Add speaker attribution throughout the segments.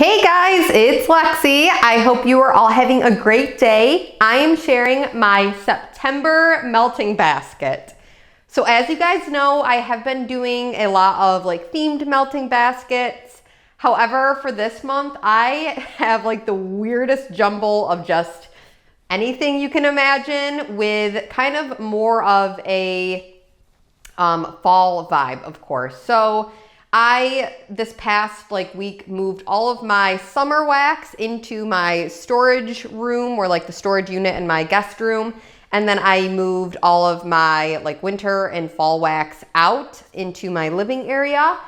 Speaker 1: Hey guys, it's Lexi. I hope you are all having a great day. I am sharing my September melting basket. So as you guys know, I have been doing a lot of themed melting baskets. However, for this month, I have the weirdest jumble of just anything you can imagine with kind of more of a fall vibe, of course. So I, this past week, moved all of my summer wax into my storage room, or the storage unit in my guest room. And then I moved all of my winter and fall wax out into my living area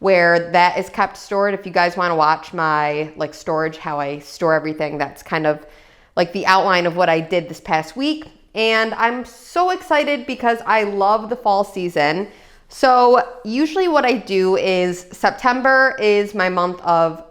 Speaker 1: where that is kept stored. If you guys want to watch my storage, how I store everything, that's kind of the outline of what I did this past week. And I'm so excited because I love the fall season. So usually what I do is September is my month of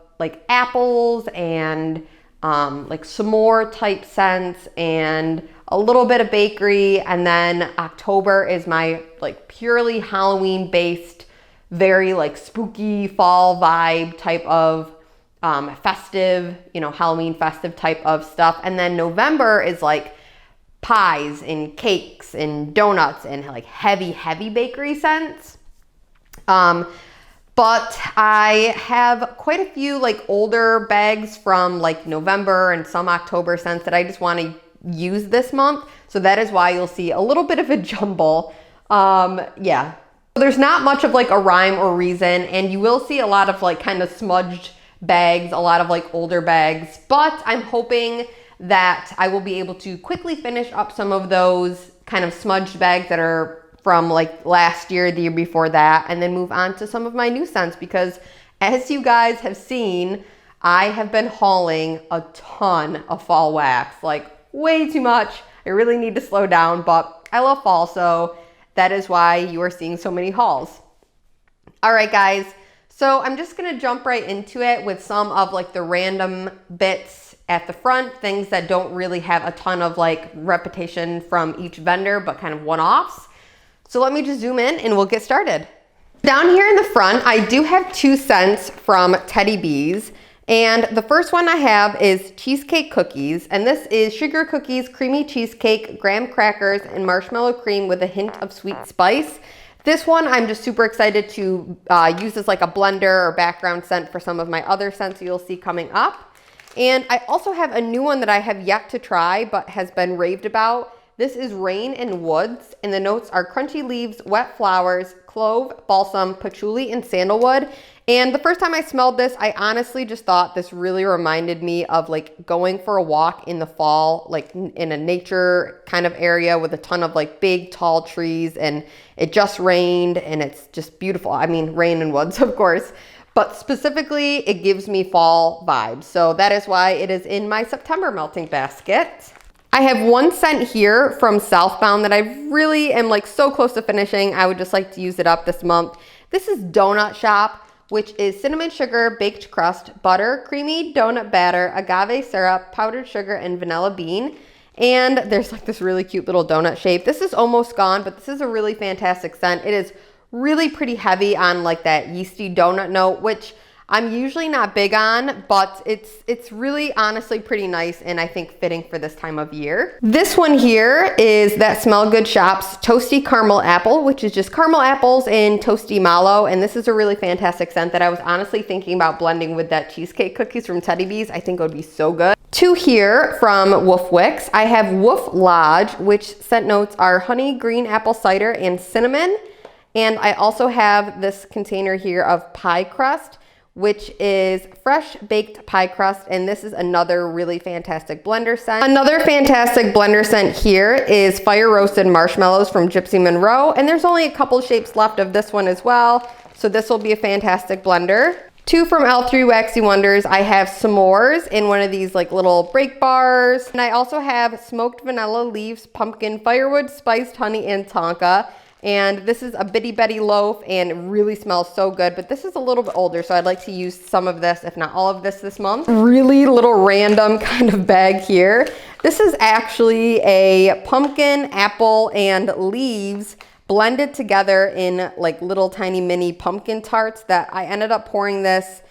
Speaker 1: apples and s'more type scents and a little bit of bakery. And then October is my purely Halloween based, very spooky fall vibe type of festive, Halloween festive type of stuff. And then November is pies and cakes and donuts and heavy bakery scents. But I have quite a few older bags from November and some October scents that I just want to use this month. So that is why you'll see a little bit of a jumble. Yeah. There's not much of a rhyme or reason, and you will see a lot of kind of smudged bags, a lot of older bags, but I'm hoping that I will be able to quickly finish up some of those kind of smudged bags that are from last year, the year before that, and then move on to some of my new scents, because as you guys have seen, I have been hauling a ton of fall wax, way too much. I really need to slow down, but I love fall, so that is why you are seeing so many hauls. All right, guys, so I'm just gonna jump right into it with some of the random bits at the front, things that don't really have a ton of repetition from each vendor, but kind of one-offs. So let me just zoom in and we'll get started. Down here in the front, I do have two scents from Teddy Bees. And the first one I have is Cheesecake Cookies. And this is sugar cookies, creamy cheesecake, graham crackers, and marshmallow cream with a hint of sweet spice. This one I'm just super excited to use as a blender or background scent for some of my other scents you'll see coming up. And I also have a new one that I have yet to try but has been raved about. This is Rain and Woods, and the notes are crunchy leaves, wet flowers, clove, balsam, patchouli, and sandalwood. And the first time I smelled this, I honestly just thought this really reminded me of going for a walk in the fall, in a nature kind of area with a ton of big tall trees, and it just rained and it's just beautiful. I mean, Rain and Woods, of course. But specifically, it gives me fall vibes. So that is why it is in my September melting basket. I have one scent here from Southbound that I really am so close to finishing. I would just like to use it up this month. This is Donut Shop, which is cinnamon sugar, baked crust, butter, creamy donut batter, agave syrup, powdered sugar, and vanilla bean. And there's this really cute little donut shape. This is almost gone, but this is a really fantastic scent. It is really pretty heavy on that yeasty donut note, which I'm usually not big on, but it's really honestly pretty nice and I think fitting for this time of year. This one here is that Smell Good Shop's Toasty Caramel Apple, which is just caramel apples and toasty mallow. And this is a really fantastic scent that I was honestly thinking about blending with that Cheesecake Cookies from Teddy Bees. I think it would be so good. Two here from Wicks. I have Wolf Lodge, which scent notes are honey, green apple cider, and cinnamon. And I also have this container here of pie crust, which is fresh baked pie crust. And this is another really fantastic blender scent. Another fantastic blender scent here is fire roasted marshmallows from Gypsy Monroe. And there's only a couple shapes left of this one as well. So this will be a fantastic blender. Two from L3 Waxy Wonders. I have s'mores in one of these little break bars. And I also have smoked vanilla leaves, pumpkin, firewood, spiced honey, and tonka. And this is a Bitty Betty loaf and it really smells so good, but this is a little bit older, so I'd like to use some of this, if not all of this month. Really little random kind of bag here. This is actually a pumpkin, apple, and leaves blended together in little tiny mini pumpkin tarts that I ended up pouring this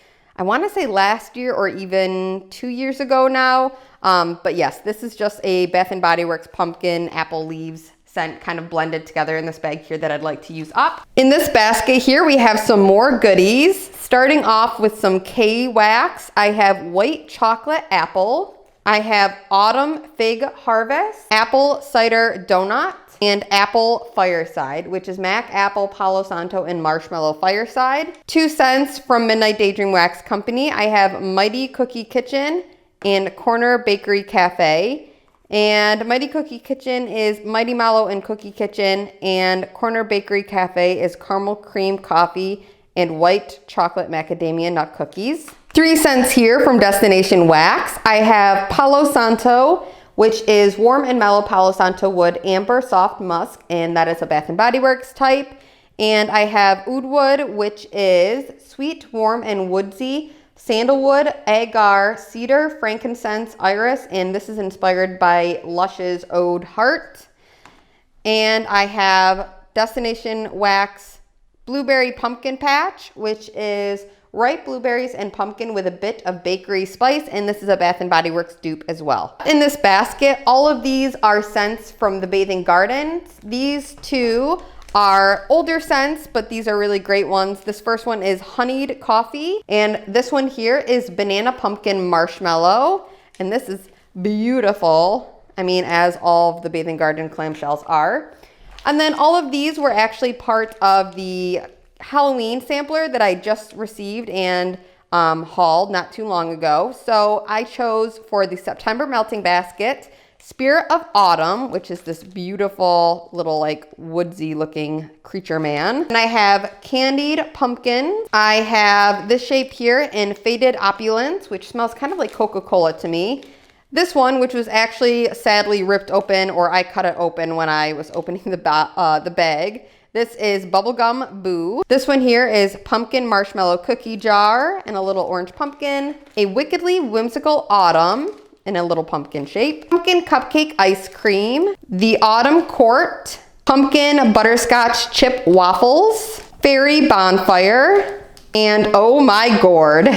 Speaker 1: I want to say last year or even 2 years ago now. But yes, this is just a Bath & Body Works pumpkin apple leaves scent kind of blended together in this bag here that I'd like to use up. In this basket here, we have some more goodies. Starting off with some K-Wax. I have white chocolate apple. I have autumn fig harvest, apple cider donut, and apple fireside, which is Mac Apple, Palo Santo, and Marshmallow Fireside. 2 cents from Midnight Daydream Wax Company. I have Mighty Cookie Kitchen and Corner Bakery Cafe. And Mighty Cookie Kitchen is Mighty Mallow and Cookie Kitchen, and Corner Bakery Cafe is caramel cream coffee and white chocolate macadamia nut cookies. 3 cents here from Destination Wax. I have Palo Santo, which is warm and mellow Palo Santo wood amber soft musk, and that is a Bath & Body Works type. And I have Oud Wood, which is sweet, warm, and woodsy sandalwood, agar, cedar, frankincense, iris, and this is inspired by Lush's Ode Heart. And I have Destination Wax Blueberry Pumpkin Patch, which is ripe blueberries and pumpkin with a bit of bakery spice, and this is a Bath & Body Works dupe as well. In this basket, all of these are scents from the Bathing Gardens. These 2 are older scents, but these are really great ones. This first one is honeyed coffee, and this one here is banana pumpkin marshmallow, and this is beautiful. I mean, as all of the Bathing Garden clamshells are. And then all of these were actually part of the Halloween sampler that I just received and hauled not too long ago. So I chose for the September melting basket Spirit of Autumn, which is this beautiful little like woodsy looking creature man. And I have Candied Pumpkin. I have this shape here in Faded Opulence, which smells kind of like Coca-Cola to me. This one, which was actually sadly ripped open, or I cut it open when I was opening the bag. This is Bubblegum Boo. This one here is Pumpkin Marshmallow Cookie Jar and a little orange pumpkin. A Wickedly Whimsical Autumn in a little pumpkin shape. Pumpkin Cupcake Ice Cream. The Autumn Court. Pumpkin Butterscotch Chip Waffles. Fairy Bonfire. And oh my gourd.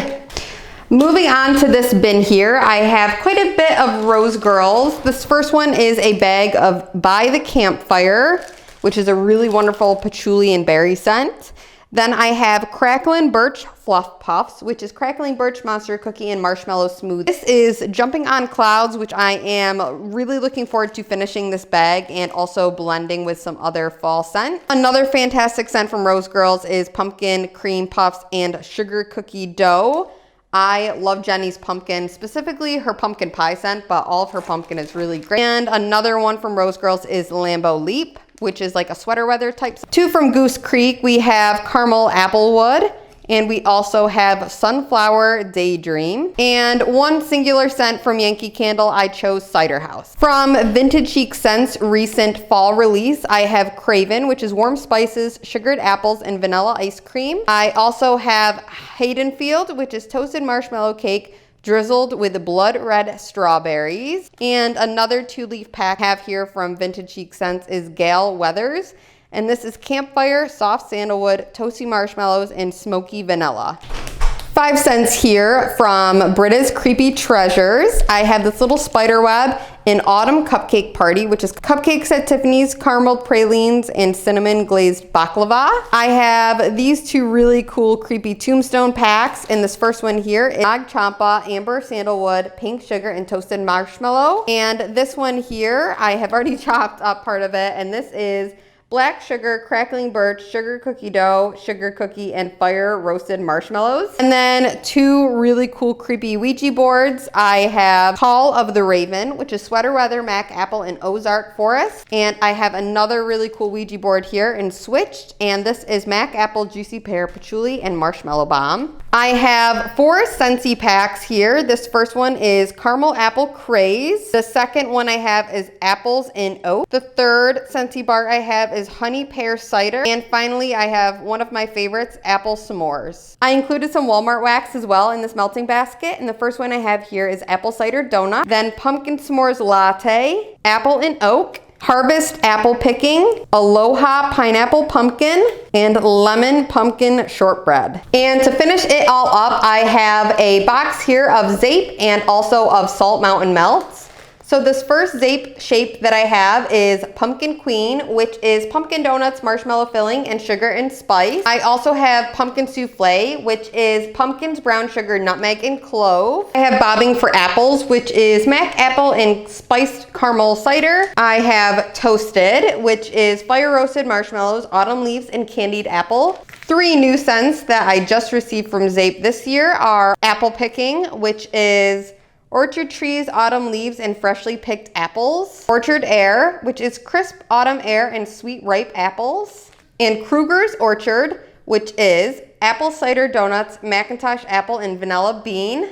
Speaker 1: Moving on to this bin here, I have quite a bit of Rose Girls. This first one is a bag of By the Campfire, which is a really wonderful patchouli and berry scent. Then I have Cracklin' Birch Fluff Puffs, which is Crackling Birch Monster Cookie and Marshmallow Smoothie. This is Jumping on Clouds, which I am really looking forward to finishing this bag and also blending with some other fall scent. Another fantastic scent from Rose Girls is Pumpkin Cream Puffs and Sugar Cookie Dough. I love Jenny's pumpkin, specifically her pumpkin pie scent, but all of her pumpkin is really great. And another one from Rose Girls is Lambo Leap, which is like a sweater weather type. 2 from Goose Creek, we have Caramel Applewood, and we also have Sunflower Daydream. And 1 singular scent from Yankee Candle, I chose Cider House. From Vintage Chic Scents recent fall release, I have Craven, which is warm spices, sugared apples, and vanilla ice cream. I also have Haydenfield, which is toasted marshmallow cake, drizzled with blood red strawberries. And another 2-leaf pack I have here from Vintage Chic Scents is Gale Weathers. And this is Campfire, Soft Sandalwood, Toasty Marshmallows, and Smoky Vanilla. 5 cents here from Britta's Creepy Treasures. I have this little spider web in Autumn Cupcake Party, which is cupcakes at Tiffany's, caramel pralines, and cinnamon glazed baklava. I have these 2 really cool creepy tombstone packs, and this first one here is Nag Champa, Amber Sandalwood, Pink Sugar, and Toasted Marshmallow. And this one here, I have already chopped up part of it, and this is Black Sugar, Crackling Birch, Sugar Cookie Dough, Sugar Cookie, and Fire Roasted Marshmallows. And then 2 really cool creepy Ouija boards. I have Call of the Raven, which is Sweater Weather, Mac Apple, and Ozark Forest. And I have another really cool Ouija board here in Switched, and this is Mac Apple, Juicy Pear, Patchouli, and Marshmallow Bomb. I have 4 Scentsy packs here. This first one is Caramel Apple Craze. The second one I have is Apples in Oat. The third Scentsy bar I have is Honey Pear Cider. And finally, I have one of my favorites, Apple S'mores. I included some Walmart wax as well in this melting basket. And the first one I have here is Apple Cider Donut, then Pumpkin S'mores Latte, Apple and Oak, Harvest apple picking, Aloha pineapple pumpkin, and lemon pumpkin shortbread. And to finish it all up, I have a box here of Zape and also of Salt Mountain Melts. So this first Zape shape that I have is Pumpkin Queen, which is pumpkin donuts, marshmallow filling, and sugar and spice. I also have Pumpkin Souffle, which is pumpkins, brown sugar, nutmeg, and clove. I have Bobbing for Apples, which is mac apple and spiced caramel cider. I have Toasted, which is fire roasted marshmallows, autumn leaves, and candied apple. 3 new scents that I just received from Zape this year are Apple Picking, which is Orchard Trees, Autumn Leaves, and Freshly Picked Apples. Orchard Air, which is crisp autumn air and sweet ripe apples. And Kruger's Orchard, which is apple cider donuts, Macintosh apple, and vanilla bean.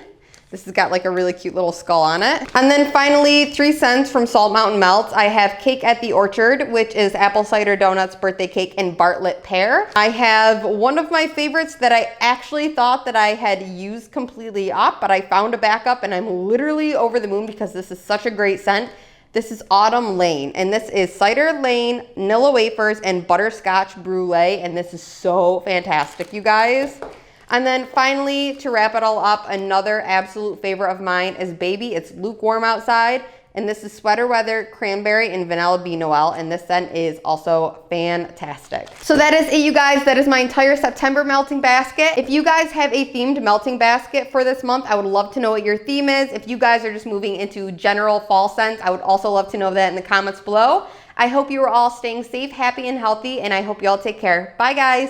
Speaker 1: This has got like a really cute little skull on it. And then finally, 3 cents from Salt Mountain Melts. I have Cake at the Orchard, which is apple cider donuts, birthday cake, and Bartlett pear. I have one of my favorites that I actually thought that I had used completely up, but I found a backup and I'm literally over the moon because this is such a great scent. This is Autumn Lane, and this is Cider Lane, Nilla wafers, and butterscotch brulee, and this is so fantastic, you guys. And then finally, to wrap it all up, another absolute favorite of mine is Baby. It's lukewarm outside, and this is Sweater Weather, Cranberry, and Vanilla Bean Noel, and this scent is also fantastic. So that is it, you guys. That is my entire September melting basket. If you guys have a themed melting basket for this month, I would love to know what your theme is. If you guys are just moving into general fall scents, I would also love to know that in the comments below. I hope you are all staying safe, happy, and healthy, and I hope you all take care. Bye, guys.